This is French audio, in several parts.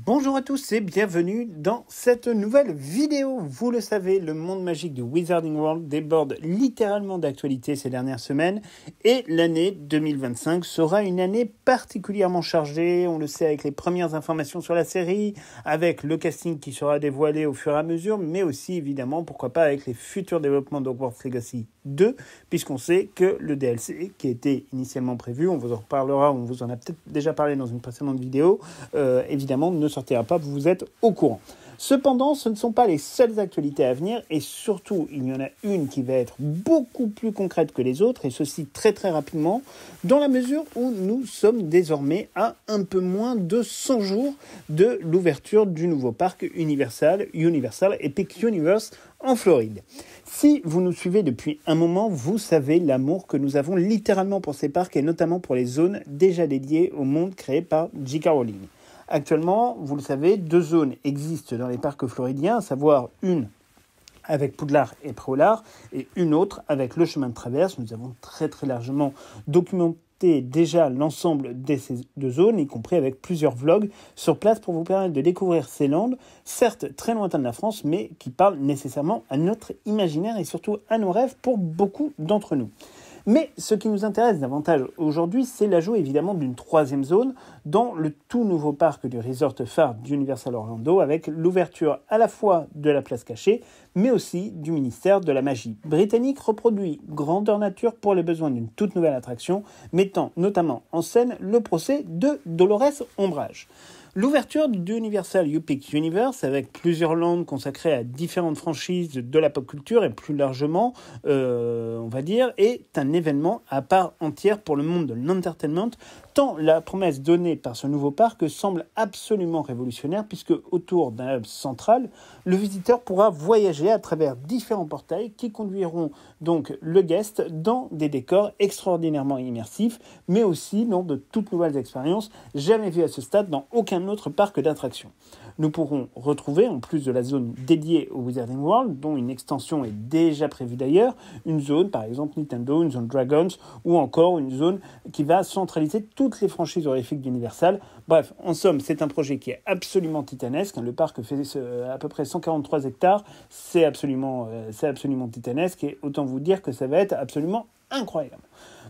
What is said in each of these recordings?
Bonjour à tous et bienvenue dans cette nouvelle vidéo. Vous le savez, le monde magique de Wizarding World déborde littéralement d'actualité ces dernières semaines et l'année 2025 sera une année particulièrement chargée. On le sait avec les premières informations sur la série, avec le casting qui sera dévoilé au fur et à mesure, mais aussi évidemment, pourquoi pas, avec les futurs développements d'Hogwarts Legacy 2, puisqu'on sait que le DLC qui était initialement prévu, on vous en reparlera, on vous en a peut-être déjà parlé dans une précédente vidéo, évidemment ne sortira pas, vous êtes au courant. Cependant, ce ne sont pas les seules actualités à venir et surtout, il y en a une qui va être beaucoup plus concrète que les autres et ceci très très rapidement dans la mesure où nous sommes désormais à un peu moins de 100 jours de l'ouverture du nouveau parc Universal Epic Universe en Floride. Si vous nous suivez depuis un moment, vous savez l'amour que nous avons littéralement pour ces parcs et notamment pour les zones déjà dédiées au monde créé par J.K. Rowling. Actuellement, vous le savez, 2 zones existent dans les parcs floridiens, à savoir une avec Poudlard et Préolard et une autre avec le chemin de traverse. Nous avons très très largement documenté déjà l'ensemble de ces 2 zones, y compris avec plusieurs vlogs sur place pour vous permettre de découvrir ces landes, certes très lointains de la France, mais qui parlent nécessairement à notre imaginaire et surtout à nos rêves pour beaucoup d'entre nous. Mais ce qui nous intéresse davantage aujourd'hui, c'est l'ajout évidemment d'une 3e zone dans le tout nouveau parc du resort phare d'Universal Orlando avec l'ouverture à la fois de la place cachée, mais aussi du ministère de la magie britannique reproduit grandeur nature pour les besoins d'une toute nouvelle attraction, mettant notamment en scène le procès de Dolores Umbridge. L'ouverture d'Universal Epic Universe, avec plusieurs landes consacrées à différentes franchises de la pop culture et plus largement, on va dire, est un événement à part entière pour le monde de l'entertainment, tant la promesse donnée par ce nouveau parc semble absolument révolutionnaire puisque autour d'un hub central, le visiteur pourra voyager à travers différents portails qui conduiront donc le guest dans des décors extraordinairement immersifs, mais aussi dans de toutes nouvelles expériences jamais vues à ce stade dans aucun autre parc d'attractions. Nous pourrons retrouver, en plus de la zone dédiée au Wizarding World, dont une extension est déjà prévue d'ailleurs, une zone, par exemple Nintendo, une zone Dragons, ou encore une zone qui va centraliser toutes les franchises horrifiques d'Universal. Bref, en somme, c'est un projet qui est absolument titanesque. Le parc fait à peu près 143 hectares. C'est absolument titanesque et autant vous dire que ça va être absolument incroyable.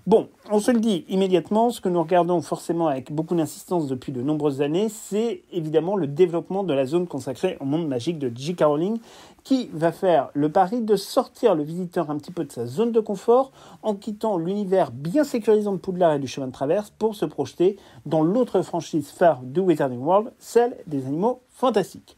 Bon, on se le dit immédiatement, ce que nous regardons forcément avec beaucoup d'insistance depuis de nombreuses années, c'est évidemment le développement de la zone consacrée au monde magique de J.K. Rowling, qui va faire le pari de sortir le visiteur un petit peu de sa zone de confort en quittant l'univers bien sécurisant de Poudlard et du chemin de traverse pour se projeter dans l'autre franchise phare de Wizarding World, celle des animaux fantastiques.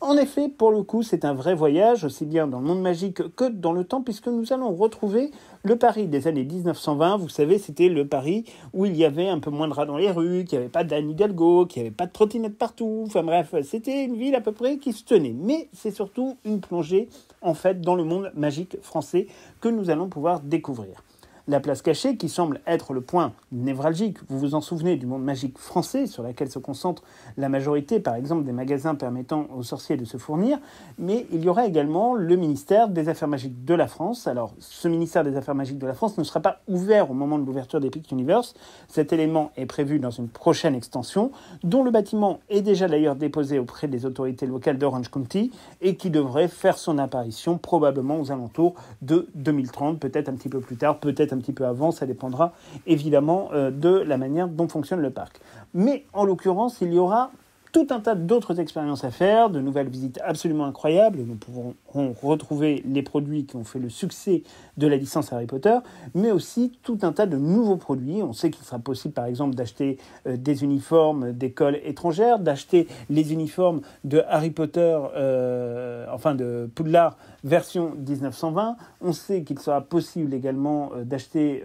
En effet, pour le coup, c'est un vrai voyage, aussi bien dans le monde magique que dans le temps, puisque nous allons retrouver le Paris des années 1920. Vous savez, c'était le Paris où il y avait un peu moins de rats dans les rues, qu'il n'y avait pas d'Anne Hidalgo, qu'il n'y avait pas de trottinettes partout. Enfin bref, c'était une ville à peu près qui se tenait. Mais c'est surtout une plongée, en fait, dans le monde magique français que nous allons pouvoir découvrir. La place cachée, qui semble être le point névralgique, vous vous en souvenez, du monde magique français, sur laquelle se concentre la majorité, par exemple, des magasins permettant aux sorciers de se fournir, mais il y aura également le ministère des Affaires magiques de la France. Alors, ce ministère des Affaires magiques de la France ne sera pas ouvert au moment de l'ouverture d'Epic Universe. Cet élément est prévu dans une prochaine extension, dont le bâtiment est déjà d'ailleurs déposé auprès des autorités locales d'Orange County, et qui devrait faire son apparition probablement aux alentours de 2030, peut-être un petit peu plus tard, peut-être un petit peu avant, ça dépendra évidemment de la manière dont fonctionne le parc. Mais en l'occurrence, il y aura tout un tas d'autres expériences à faire, de nouvelles visites absolument incroyables. Nous pourrons retrouver les produits qui ont fait le succès de la licence Harry Potter, mais aussi tout un tas de nouveaux produits. On sait qu'il sera possible, par exemple, d'acheter des uniformes d'écoles étrangères, d'acheter les uniformes de Harry Potter, de Poudlard version 1920. On sait qu'il sera possible également d'acheter,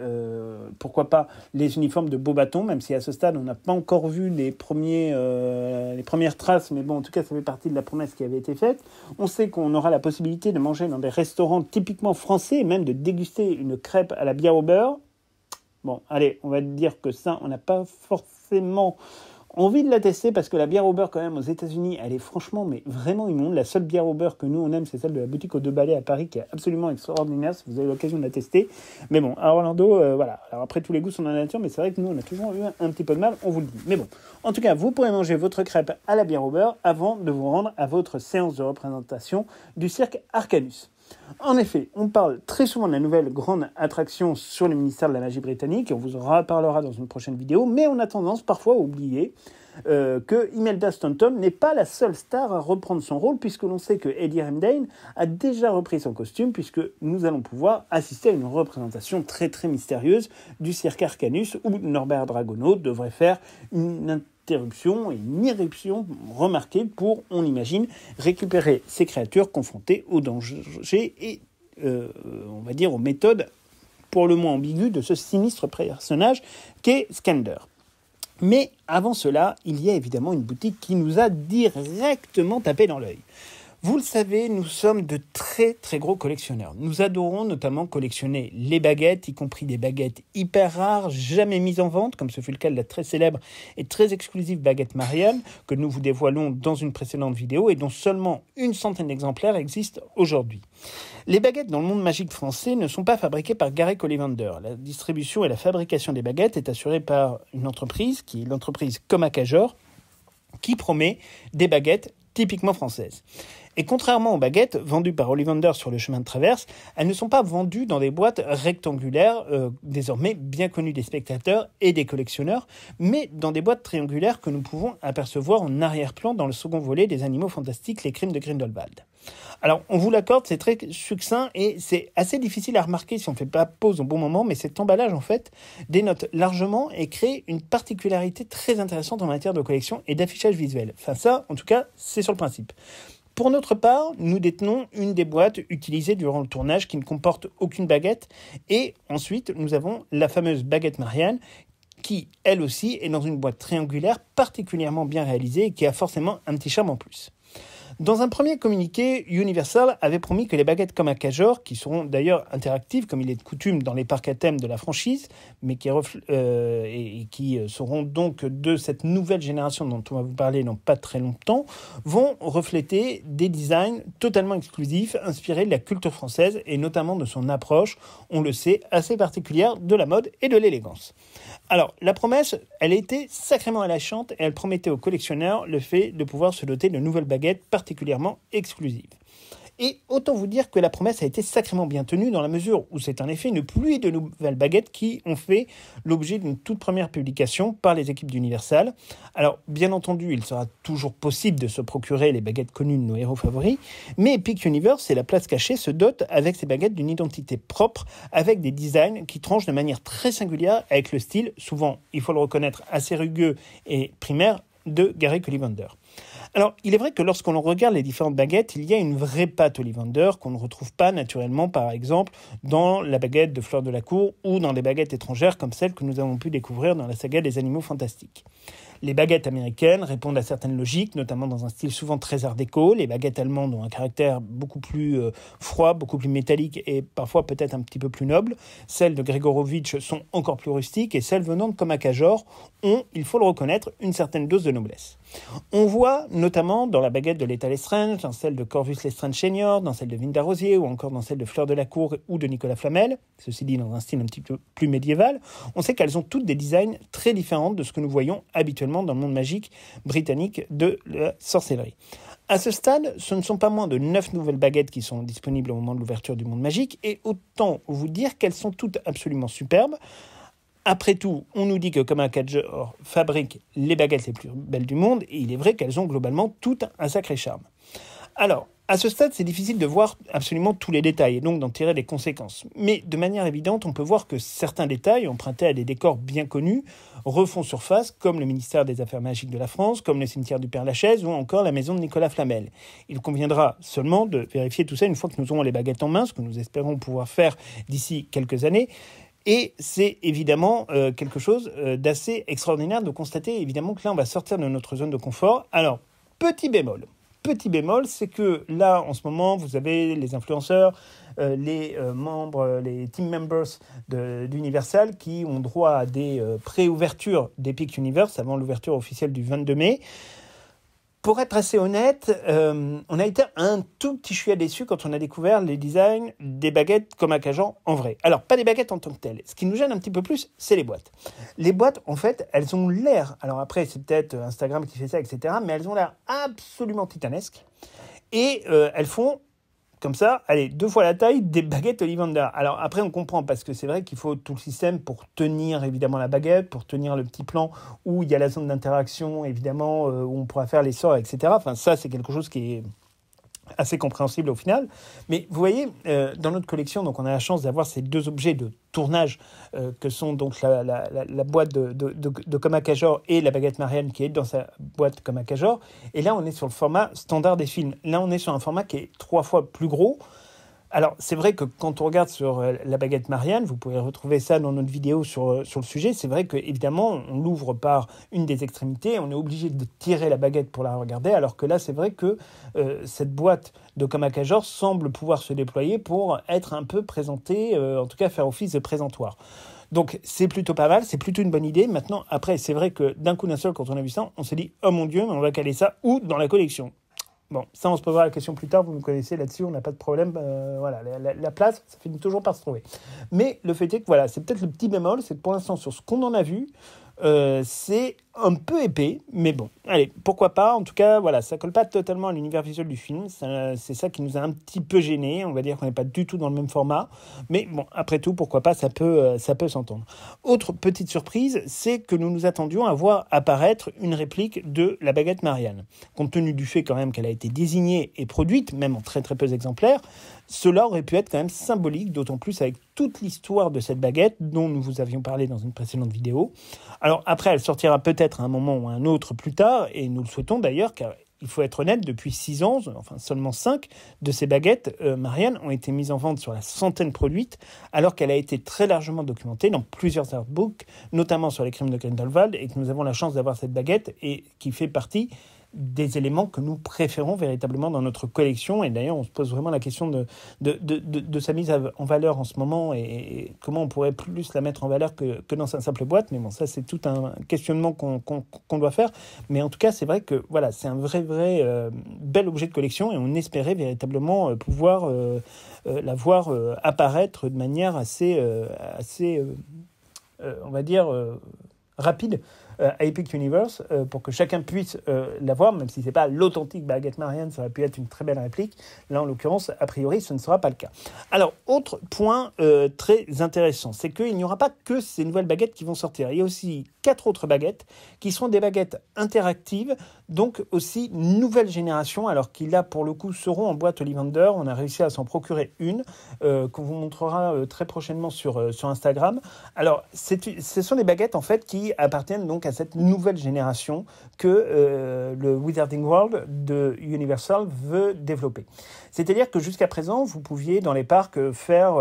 pourquoi pas, les uniformes de Beauxbatons, même si à ce stade, on n'a pas encore vu les premières traces, mais bon, en tout cas, ça fait partie de la promesse qui avait été faite. On sait qu'on aura la possibilité de manger dans des restaurants typiquement français, et même de déguster une crêpe à la bière au beurre. Bon, allez, on va dire que ça, on n'a pas forcément Envie de la tester parce que la bière au beurre, quand même, aux États-Unis, elle est franchement, mais vraiment immonde. La seule bière au beurre que nous, on aime, c'est celle de la boutique aux Deux Balais à Paris, qui est absolument extraordinaire, si vous avez l'occasion de la tester. Mais bon, à Orlando, voilà. Alors après, tous les goûts sont dans la nature, mais c'est vrai que nous, on a toujours eu un petit peu de mal, on vous le dit. Mais bon, en tout cas, vous pourrez manger votre crêpe à la bière au beurre avant de vous rendre à votre séance de représentation du cirque Arcanus. En effet, on parle très souvent de la nouvelle grande attraction sur le ministère de la Magie britannique, et on vous en reparlera dans une prochaine vidéo, mais on a tendance parfois à oublier que Imelda Staunton n'est pas la seule star à reprendre son rôle, puisque l'on sait que Eddie Redmayne a déjà repris son costume, puisque nous allons pouvoir assister à une représentation très très mystérieuse du cirque Arcanus, où Norbert Dragono devrait faire une interruption et une irruption remarquée pour, on imagine, récupérer ces créatures confrontées au danger et, on va dire, aux méthodes pour le moins ambiguës de ce sinistre personnage qu'est Skander. Mais avant cela, il y a évidemment une boutique qui nous a directement tapé dans l'œil. Vous le savez, nous sommes de très très gros collectionneurs. Nous adorons notamment collectionner les baguettes, y compris des baguettes hyper rares, jamais mises en vente, comme ce fut le cas de la très célèbre et très exclusive baguette Marianne, que nous vous dévoilons dans une précédente vidéo et dont seulement 100 d'exemplaires existent aujourd'hui. Les baguettes dans le monde magique français ne sont pas fabriquées par Garrick Ollivander. La distribution et la fabrication des baguettes est assurée par une entreprise, qui est l'entreprise Comacajor, qui promet des baguettes typiquement françaises. Et contrairement aux baguettes vendues par Ollivander sur le chemin de traverse, elles ne sont pas vendues dans des boîtes rectangulaires, désormais bien connues des spectateurs et des collectionneurs, mais dans des boîtes triangulaires que nous pouvons apercevoir en arrière-plan dans le second volet des Animaux Fantastiques, les Crimes de Grindelwald. Alors, on vous l'accorde, c'est très succinct et c'est assez difficile à remarquer si on ne fait pas pause au bon moment, mais cet emballage, en fait, dénote largement et crée une particularité très intéressante en matière de collection et d'affichage visuel. Enfin, ça, en tout cas, c'est sur le principe. Pour notre part, nous détenons une des boîtes utilisées durant le tournage qui ne comporte aucune baguette. Et ensuite, nous avons la fameuse baguette Marianne qui, elle aussi, est dans une boîte triangulaire particulièrement bien réalisée et qui a forcément un petit charme en plus. Dans un premier communiqué, Universal avait promis que les baguettes Comacajor, qui seront d'ailleurs interactives comme il est de coutume dans les parcs à thème de la franchise, mais qui seront donc de cette nouvelle génération dont on va vous parler dans pas très longtemps, vont refléter des designs totalement exclusifs, inspirés de la culture française et notamment de son approche, on le sait, assez particulière de la mode et de l'élégance. Alors, la promesse, elle était sacrément alléchante et elle promettait aux collectionneurs le fait de pouvoir se doter de nouvelles baguettes particulièrement exclusives. Et autant vous dire que la promesse a été sacrément bien tenue dans la mesure où c'est en effet une pluie de nouvelles baguettes qui ont fait l'objet d'une toute première publication par les équipes d'Universal. Alors, bien entendu, il sera toujours possible de se procurer les baguettes connues de nos héros favoris, mais Epic Universe et la place cachée se dotent avec ces baguettes d'une identité propre, avec des designs qui tranchent de manière très singulière avec le style, souvent, il faut le reconnaître, assez rugueux et primaire, de Garrick Ollivander. Alors, il est vrai que lorsqu'on regarde les différentes baguettes, il y a une vraie patte Ollivander qu'on ne retrouve pas naturellement, par exemple, dans la baguette de Fleur de la Cour ou dans des baguettes étrangères comme celles que nous avons pu découvrir dans la saga des Animaux Fantastiques. Les baguettes américaines répondent à certaines logiques, notamment dans un style souvent très art déco. Les baguettes allemandes ont un caractère beaucoup plus froid, beaucoup plus métallique et parfois peut-être un petit peu plus noble. Celles de Gregorovitch sont encore plus rustiques et celles venant de Comacajor ont, il faut le reconnaître, une certaine dose de noblesse. On voit notamment dans la baguette de Lethal Lestrange, dans celle de Corvus Lestrange Senior, dans celle de Vinda Rosier ou encore dans celle de Fleur de la Cour ou de Nicolas Flamel, ceci dit dans un style un petit peu plus médiéval, on sait qu'elles ont toutes des designs très différents de ce que nous voyons habituellement dans le monde magique britannique de la sorcellerie. À ce stade, ce ne sont pas moins de 9 nouvelles baguettes qui sont disponibles au moment de l'ouverture du monde magique et autant vous dire qu'elles sont toutes absolument superbes. Après tout, on nous dit que Comacajor fabrique les baguettes les plus belles du monde et il est vrai qu'elles ont globalement toutes un sacré charme. Alors, à ce stade, c'est difficile de voir absolument tous les détails et donc d'en tirer des conséquences. Mais de manière évidente, on peut voir que certains détails, empruntés à des décors bien connus, refont surface, comme le ministère des Affaires magiques de la France, comme le cimetière du Père-Lachaise ou encore la maison de Nicolas Flamel. Il conviendra seulement de vérifier tout ça une fois que nous aurons les baguettes en main, ce que nous espérons pouvoir faire d'ici quelques années. Et c'est évidemment quelque chose d'assez extraordinaire de constater évidemment que là on va sortir de notre zone de confort. Alors, petit bémol. petit bémol, c'est que là, en ce moment, vous avez les influenceurs, les membres, les team members d'Universal qui ont droit à des pré-ouvertures d'Epic Universe avant l'ouverture officielle du 22 mai. Pour être assez honnête, on a été un tout petit chouïa déçus quand on a découvert les designs des baguettes comme Akajan en vrai. Alors, pas des baguettes en tant que telles. Ce qui nous gêne un petit peu plus, c'est les boîtes. Les boîtes, en fait, elles ont l'air... Alors après, c'est peut-être Instagram qui fait ça, etc. Mais elles ont l'air absolument titanesques. Et elles font... comme ça, allez, 2 fois la taille des baguettes Ollivander. Alors après, on comprend, parce que c'est vrai qu'il faut tout le système pour tenir évidemment la baguette, pour tenir le petit plan où il y a la zone d'interaction, évidemment, où on pourra faire les sorts, etc. Enfin, ça, c'est quelque chose qui est assez compréhensible au final. Mais vous voyez, dans notre collection, donc on a la chance d'avoir ces 2 objets de tournage que sont donc la boîte de Comacajor et la baguette Marianne qui est dans sa boîte Comacajor. Et là, on est sur le format standard des films. Là, on est sur un format qui est 3 fois plus gros. Alors, c'est vrai que quand on regarde sur la baguette Marianne, vous pouvez retrouver ça dans notre vidéo sur le sujet, c'est vrai qu'évidemment, on l'ouvre par une des extrémités, on est obligé de tirer la baguette pour la regarder, alors que là, c'est vrai que cette boîte de Comacajor semble pouvoir se déployer pour être un peu présentée, en tout cas faire office de présentoir. Donc, c'est plutôt pas mal, c'est plutôt une bonne idée. Maintenant, après, c'est vrai que d'un coup d'un seul, quand on a vu ça, on s'est dit « Oh mon Dieu, mais on va caler ça où dans la collection ?» Bon, ça, on se posera la question plus tard. Vous me connaissez là-dessus, on n'a pas de problème. Voilà, la place, ça finit toujours par se trouver. Mais le fait est que, voilà, c'est peut-être le petit bémol, c'est que pour l'instant, sur ce qu'on en a vu, c'est un peu épais, mais bon, allez, pourquoi pas. En tout cas, voilà, ça colle pas totalement à l'univers visuel du film. C'est ça qui nous a un petit peu gênés. On va dire qu'on n'est pas du tout dans le même format. Mais bon, après tout, pourquoi pas, ça peut s'entendre. Autre petite surprise, c'est que nous nous attendions à voir apparaître une réplique de la baguette Marianne. Compte tenu du fait quand même qu'elle a été désignée et produite, même en très très peu d'exemplaires, cela aurait pu être quand même symbolique, d'autant plus avec toute l'histoire de cette baguette dont nous vous avions parlé dans une précédente vidéo. Alors après, elle sortira peut-être à un moment ou à un autre plus tard, et nous le souhaitons d'ailleurs, car il faut être honnête, depuis 6 ans, enfin seulement 5 de ces baguettes Marianne ont été mises en vente sur la centaine produites, alors qu'elle a été très largement documentée dans plusieurs artbooks, notamment sur les crimes de Grindelwald, et que nous avons la chance d'avoir cette baguette, et qui fait partie des éléments que nous préférons véritablement dans notre collection. Et d'ailleurs, on se pose vraiment la question de sa mise en valeur en ce moment et comment on pourrait plus la mettre en valeur que dans sa simple boîte. Mais bon, ça, c'est tout un questionnement qu'on doit faire. Mais en tout cas, c'est vrai que voilà, c'est un vrai bel objet de collection et on espérait véritablement pouvoir la voir apparaître de manière assez on va dire, rapide à Epic Universe pour que chacun puisse la voir, même si ce n'est pas l'authentique baguette Marianne, ça aurait pu être une très belle réplique. Là, en l'occurrence, a priori, ce ne sera pas le cas. Alors, autre point très intéressant, c'est qu'il n'y aura pas que ces nouvelles baguettes qui vont sortir. Il y a aussi 4 autres baguettes qui seront des baguettes interactives, donc aussi nouvelle génération, alors qui là, pour le coup, seront en boîte Ollivander. On a réussi à s'en procurer une qu'on vous montrera très prochainement sur Instagram. Alors, ce sont des baguettes, en fait, qui appartiennent donc à cette nouvelle génération que le Wizarding World de Universal veut développer. C'est-à-dire que jusqu'à présent, vous pouviez dans les parcs faire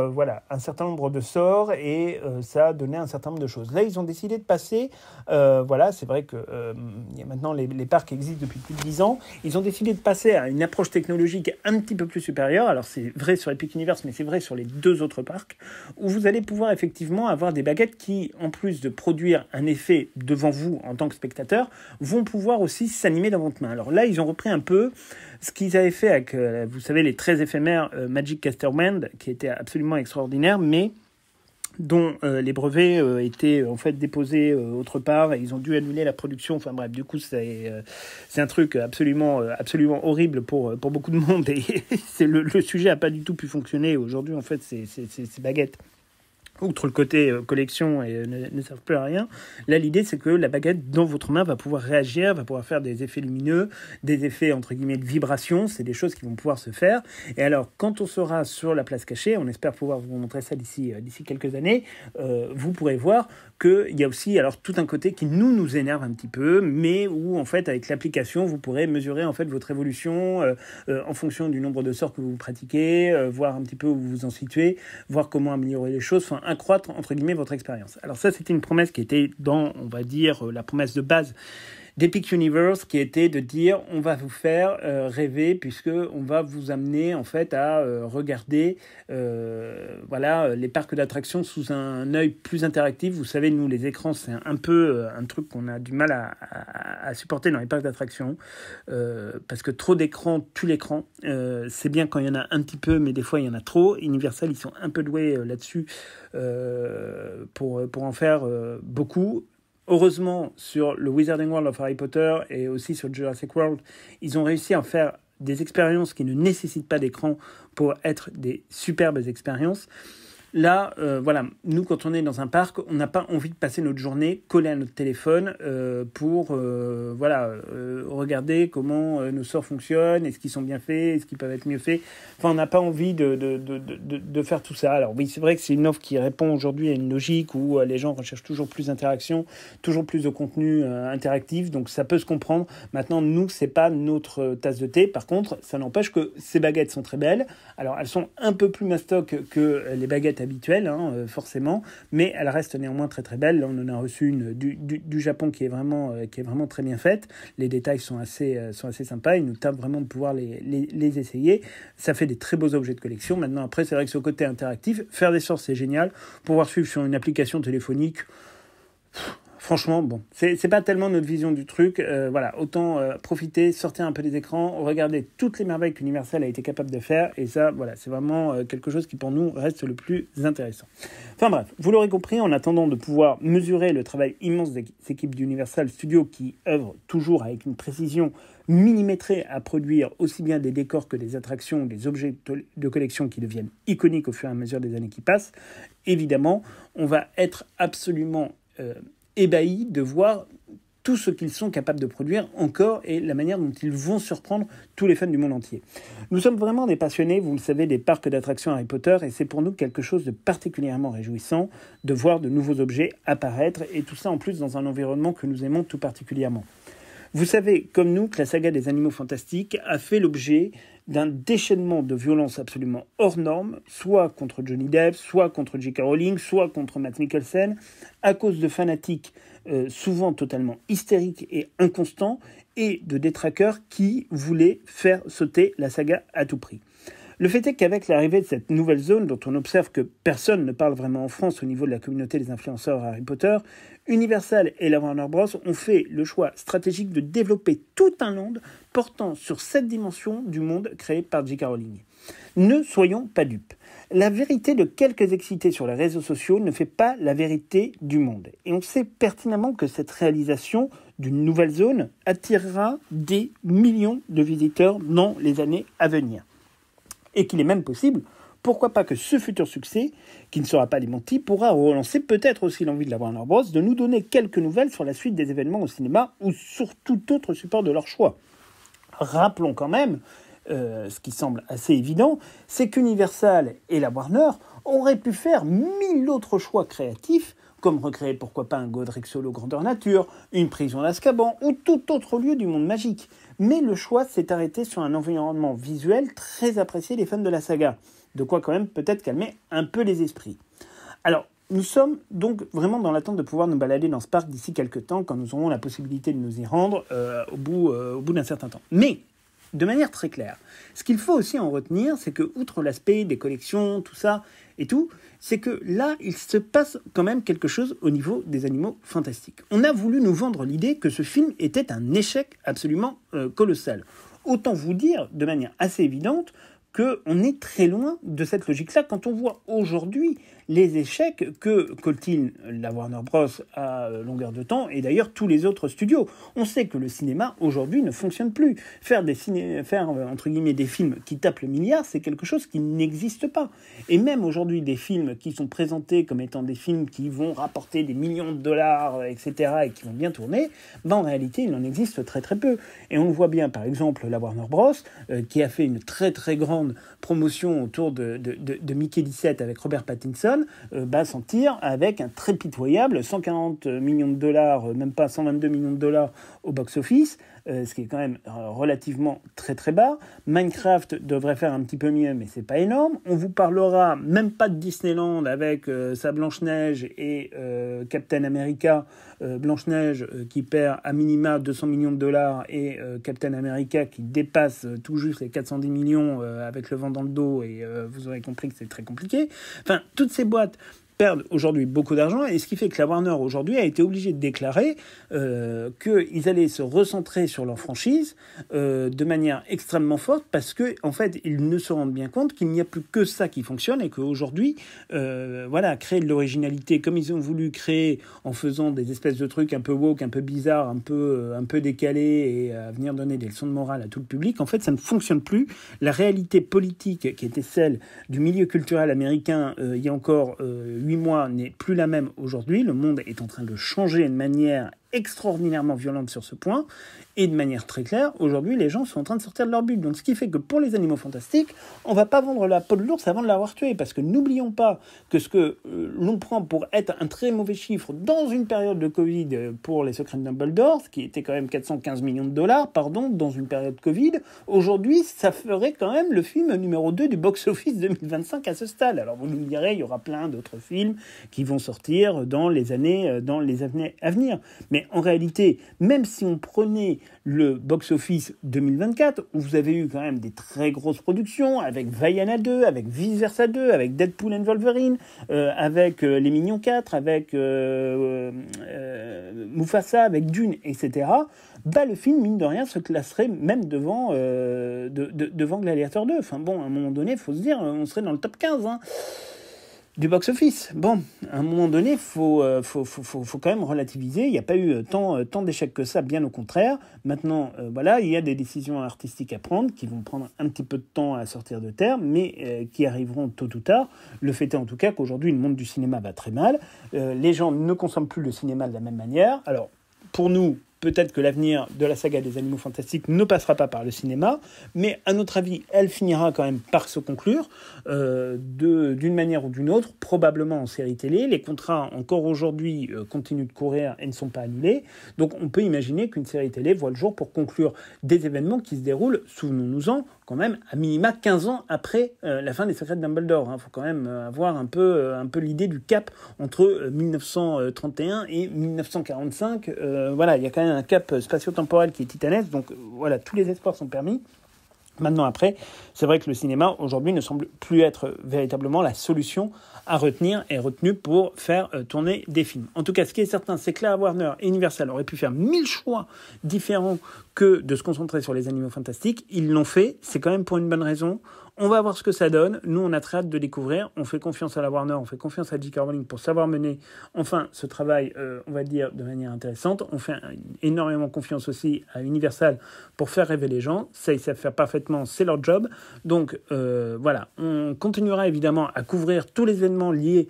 un certain nombre de sorts et ça donnait un certain nombre de choses. Là, ils ont décidé de passer, c'est vrai que maintenant les parcs existent depuis plus de 10 ans, ils ont décidé de passer à une approche technologique un petit peu plus supérieure. Alors c'est vrai sur Epic Universe, mais c'est vrai sur les 2 autres parcs, où vous allez pouvoir effectivement avoir des baguettes qui, en plus de produire un effet devant vous en tant que spectateur, vont pouvoir aussi s'animer dans votre main. Alors là, ils ont repris un peu ce qu'ils avaient fait avec, vous savez, les très éphémères Magic Caster Wand, qui étaient absolument extraordinaires, mais dont les brevets étaient en fait déposés autre part, et ils ont dû annuler la production. Enfin bref, du coup, c'est un truc absolument horrible pour beaucoup de monde, et le sujet n'a pas du tout pu fonctionner. Aujourd'hui, en fait, ces baguettes, outre le côté collection et ne servent plus à rien, là l'idée c'est que la baguette dans votre main va pouvoir réagir, va pouvoir faire des effets lumineux, des effets entre guillemets de vibration, c'est des choses qui vont pouvoir se faire. Et alors quand on sera sur la place cachée, on espère pouvoir vous montrer ça d'ici quelques années, vous pourrez voir qu'il y a aussi alors tout un côté qui nous énerve un petit peu, mais où en fait avec l'application vous pourrez mesurer en fait votre évolution en fonction du nombre de sorts que vous pratiquez, voir un petit peu où vous vous en situez, voir comment améliorer les choses, enfin accroître entre guillemets votre expérience. Alors ça, c'était une promesse qui était dans, on va dire, la promesse de base d'Epic Universe, qui était de dire on va vous faire rêver, puisque on va vous amener en fait à regarder les parcs d'attractions sous un œil plus interactif. Vous savez, nous les écrans, c'est un peu un truc qu'on a du mal à supporter dans les parcs d'attractions, parce que trop d'écrans tue l'écran. C'est bien quand il y en a un petit peu, mais des fois il y en a trop. Universal, ils sont un peu doués là-dessus pour en faire beaucoup. Heureusement, sur le Wizarding World of Harry Potter et aussi sur Jurassic World, ils ont réussi à faire des expériences qui ne nécessitent pas d'écran pour être des superbes expériences. Là, nous, quand on est dans un parc, on n'a pas envie de passer notre journée collé à notre téléphone pour regarder comment nos sorts fonctionnent, est-ce qu'ils sont bien faits, est-ce qu'ils peuvent être mieux faits. Enfin, on n'a pas envie de faire tout ça. Alors oui, c'est vrai que c'est une offre qui répond aujourd'hui à une logique où les gens recherchent toujours plus d'interaction, toujours plus de contenu interactif, donc ça peut se comprendre. Maintenant, nous, c'est pas notre tasse de thé. Par contre, ça n'empêche que ces baguettes sont très belles. Alors, elles sont un peu plus mastoc que les baguettes habituelle, forcément, mais elle reste néanmoins très très belle. Là, on en a reçu une du Japon qui est vraiment très bien faite. Les détails sont assez sympas. Il nous tape vraiment de pouvoir les essayer. Ça fait des très beaux objets de collection. Maintenant, après, c'est vrai que ce côté interactif, faire des sorts, c'est génial. Pouvoir suivre sur une application téléphonique, franchement, bon, c'est pas tellement notre vision du truc. Autant profiter, sortir un peu des écrans, regarder toutes les merveilles qu'Universal a été capable de faire. Et ça, voilà, c'est vraiment quelque chose qui, pour nous, reste le plus intéressant. Enfin bref, vous l'aurez compris, en attendant de pouvoir mesurer le travail immense des équipes d'Universal Studios qui œuvrent toujours avec une précision millimétrée à produire aussi bien des décors que des attractions ou des objets de collection qui deviennent iconiques au fur et à mesure des années qui passent, évidemment, on va être absolument ébahis de voir tout ce qu'ils sont capables de produire encore et la manière dont ils vont surprendre tous les fans du monde entier. Nous sommes vraiment des passionnés, vous le savez, des parcs d'attractions Harry Potter et c'est pour nous quelque chose de particulièrement réjouissant de voir de nouveaux objets apparaître et tout ça en plus dans un environnement que nous aimons tout particulièrement. Vous savez, comme nous, que la saga des Animaux Fantastiques a fait l'objet d'un déchaînement de violence absolument hors norme, soit contre Johnny Depp, soit contre J.K. Rowling, soit contre Matt Mikkelsen, à cause de fanatiques souvent totalement hystériques et inconstants, et de détraqueurs qui voulaient faire sauter la saga à tout prix. Le fait est qu'avec l'arrivée de cette nouvelle zone, dont on observe que personne ne parle vraiment en France au niveau de la communauté des influenceurs Harry Potter, Universal et la Warner Bros. Ont fait le choix stratégique de développer tout un land portant sur cette dimension du monde créé par J.K. Rowling. Ne soyons pas dupes. La vérité de quelques excités sur les réseaux sociaux ne fait pas la vérité du monde. Et on sait pertinemment que cette réalisation d'une nouvelle zone attirera des millions de visiteurs dans les années à venir. Et qu'il est même possible, pourquoi pas que ce futur succès, qui ne sera pas démenti, pourra relancer peut-être aussi l'envie de la Warner Bros. De nous donner quelques nouvelles sur la suite des événements au cinéma ou sur tout autre support de leur choix. Rappelons quand même, ce qui semble assez évident, c'est qu'Universal et la Warner auraient pu faire 1000 autres choix créatifs, comme recréer pourquoi pas un Godric Solo grandeur nature, une prison d'Azkaban ou tout autre lieu du monde magique. Mais le choix s'est arrêté sur un environnement visuel très apprécié des fans de la saga. De quoi quand même peut-être calmer un peu les esprits. Alors, nous sommes donc vraiment dans l'attente de pouvoir nous balader dans ce parc d'ici quelques temps, quand nous aurons la possibilité de nous y rendre au bout d'un certain temps. Mais, de manière très claire, ce qu'il faut aussi en retenir, c'est que, outre l'aspect des collections, tout ça et tout, c'est que là, il se passe quand même quelque chose au niveau des Animaux Fantastiques. On a voulu nous vendre l'idée que ce film était un échec absolument colossal. Autant vous dire, de manière assez évidente, qu'on est très loin de cette logique-là quand on voit aujourd'hui les échecs que coltine la Warner Bros. À longueur de temps et d'ailleurs tous les autres studios. On sait que le cinéma aujourd'hui ne fonctionne plus. Faire entre guillemets des films qui tapent le milliard, c'est quelque chose qui n'existe pas. Et même aujourd'hui des films qui sont présentés comme étant des films qui vont rapporter des millions de dollars, etc. et qui vont bien tourner, en réalité il en existe très très peu. Et on le voit bien par exemple la Warner Bros. Qui a fait une très très grande promotion autour de Mickey 17 avec Robert Pattinson, s'en tire avec un très pitoyable 140 millions de dollars, même pas 122 millions de dollars au box-office, ce qui est quand même relativement très très bas. Minecraft devrait faire un petit peu mieux, mais c'est pas énorme. On vous parlera même pas de Disneyland avec sa Blanche-Neige et Captain America. Blanche-Neige qui perd à minima 200 millions de dollars et Captain America qui dépasse tout juste les 410 millions avec le vent dans le dos, et vous aurez compris que c'est très compliqué. Enfin, toutes ces boîtes perdent aujourd'hui beaucoup d'argent, et ce qui fait que la Warner aujourd'hui a été obligée de déclarer qu'ils allaient se recentrer sur leur franchise de manière extrêmement forte, parce que en fait ils ne se rendent bien compte qu'il n'y a plus que ça qui fonctionne, et qu'aujourd'hui voilà, créer de l'originalité comme ils ont voulu créer en faisant des espèces de trucs un peu woke, un peu bizarres, un peu décalés, et à venir donner des leçons de morale à tout le public, en fait ça ne fonctionne plus. La réalité politique qui était celle du milieu culturel américain il y a encore 8 mois n'est plus la même aujourd'hui. Le monde est en train de changer de manière extraordinairement violente sur ce point, et de manière très claire, aujourd'hui les gens sont en train de sortir de leur bulle. Donc ce qui fait que pour les animaux fantastiques, on va pas vendre la peau de l'ours avant de l'avoir tué, parce que n'oublions pas que ce que l'on prend pour être un très mauvais chiffre dans une période de Covid pour les secrets de Dumbledore, ce qui était quand même 415 millions de dollars, dans une période Covid, aujourd'hui ça ferait quand même le film numéro 2 du box-office 2025 à ce stade. Alors vous nous direz, il y aura plein d'autres films qui vont sortir dans les années à venir. Mais en réalité, même si on prenait le box-office 2024, où vous avez eu quand même des très grosses productions, avec Vaiana 2, avec Vice Versa 2, avec Deadpool and Wolverine, avec Les Mignons 4, avec Mufasa, avec Dune, etc., bah, le film, mine de rien, se classerait même devant Gladiator 2. Enfin bon, à un moment donné, il faut se dire, on serait dans le top 15, hein, du box-office. Bon, à un moment donné, faut quand même relativiser. Il n'y a pas eu tant d'échecs que ça, bien au contraire. Maintenant, voilà, il y a des décisions artistiques à prendre qui vont prendre un petit peu de temps à sortir de terre, mais qui arriveront tôt ou tard. Le fait est en tout cas qu'aujourd'hui, le monde du cinéma va très mal. Les gens ne consomment plus le cinéma de la même manière. Alors, pour nous, peut-être que l'avenir de la saga des Animaux Fantastiques ne passera pas par le cinéma, mais à notre avis, elle finira quand même par se conclure d'une manière ou d'une autre, probablement en série télé. Les contrats, encore aujourd'hui, continuent de courir et ne sont pas annulés. Donc on peut imaginer qu'une série télé voit le jour pour conclure des événements qui se déroulent, souvenons-nous-en, quand même à minima 15 ans après la fin des Secrets de Dumbledore. Il faut quand même avoir un peu l'idée du cap entre 1931 et 1945. Voilà, il y a quand même un cap spatio-temporel qui est titanesque, donc voilà, tous les espoirs sont permis. Maintenant, après, c'est vrai que le cinéma, aujourd'hui, ne semble plus être véritablement la solution à retenir et retenue pour faire tourner des films. En tout cas, ce qui est certain, c'est que la Warner et Universal auraient pu faire 1000 choix différents que de se concentrer sur les Animaux Fantastiques. Ils l'ont fait, c'est quand même pour une bonne raison. On va voir ce que ça donne. Nous, on a très hâte de découvrir. On fait confiance à la Warner, on fait confiance à J.K. Rowling pour savoir mener enfin ce travail, on va dire, de manière intéressante. On fait énormément confiance aussi à Universal pour faire rêver les gens. Ça, ils savent faire parfaitement, c'est leur job. Donc, voilà. On continuera évidemment à couvrir tous les événements liés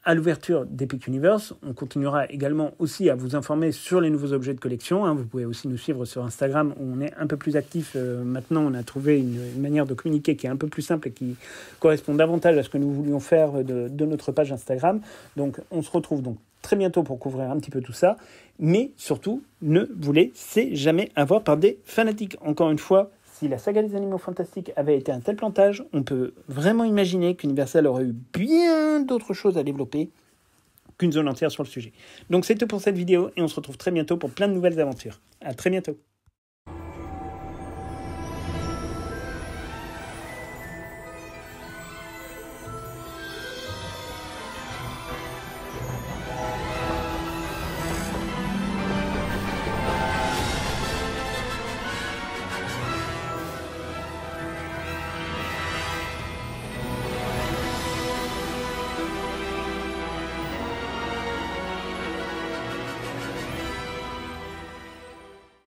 à l'ouverture d'Epic Universe. On continuera également aussi à vous informer sur les nouveaux objets de collection. Vous pouvez aussi nous suivre sur Instagram, où on est un peu plus actif. Maintenant, on a trouvé une manière de communiquer qui est un peu plus simple et qui correspond davantage à ce que nous voulions faire de notre page Instagram. Donc, on se retrouve donc très bientôt pour couvrir un petit peu tout ça. Mais surtout, ne vous laissez jamais avoir par des fanatiques. Encore une fois, si la saga des Animaux Fantastiques avait été un tel plantage, on peut vraiment imaginer qu'Universal aurait eu bien d'autres choses à développer qu'une zone entière sur le sujet. Donc c'est tout pour cette vidéo et on se retrouve très bientôt pour plein de nouvelles aventures. À très bientôt.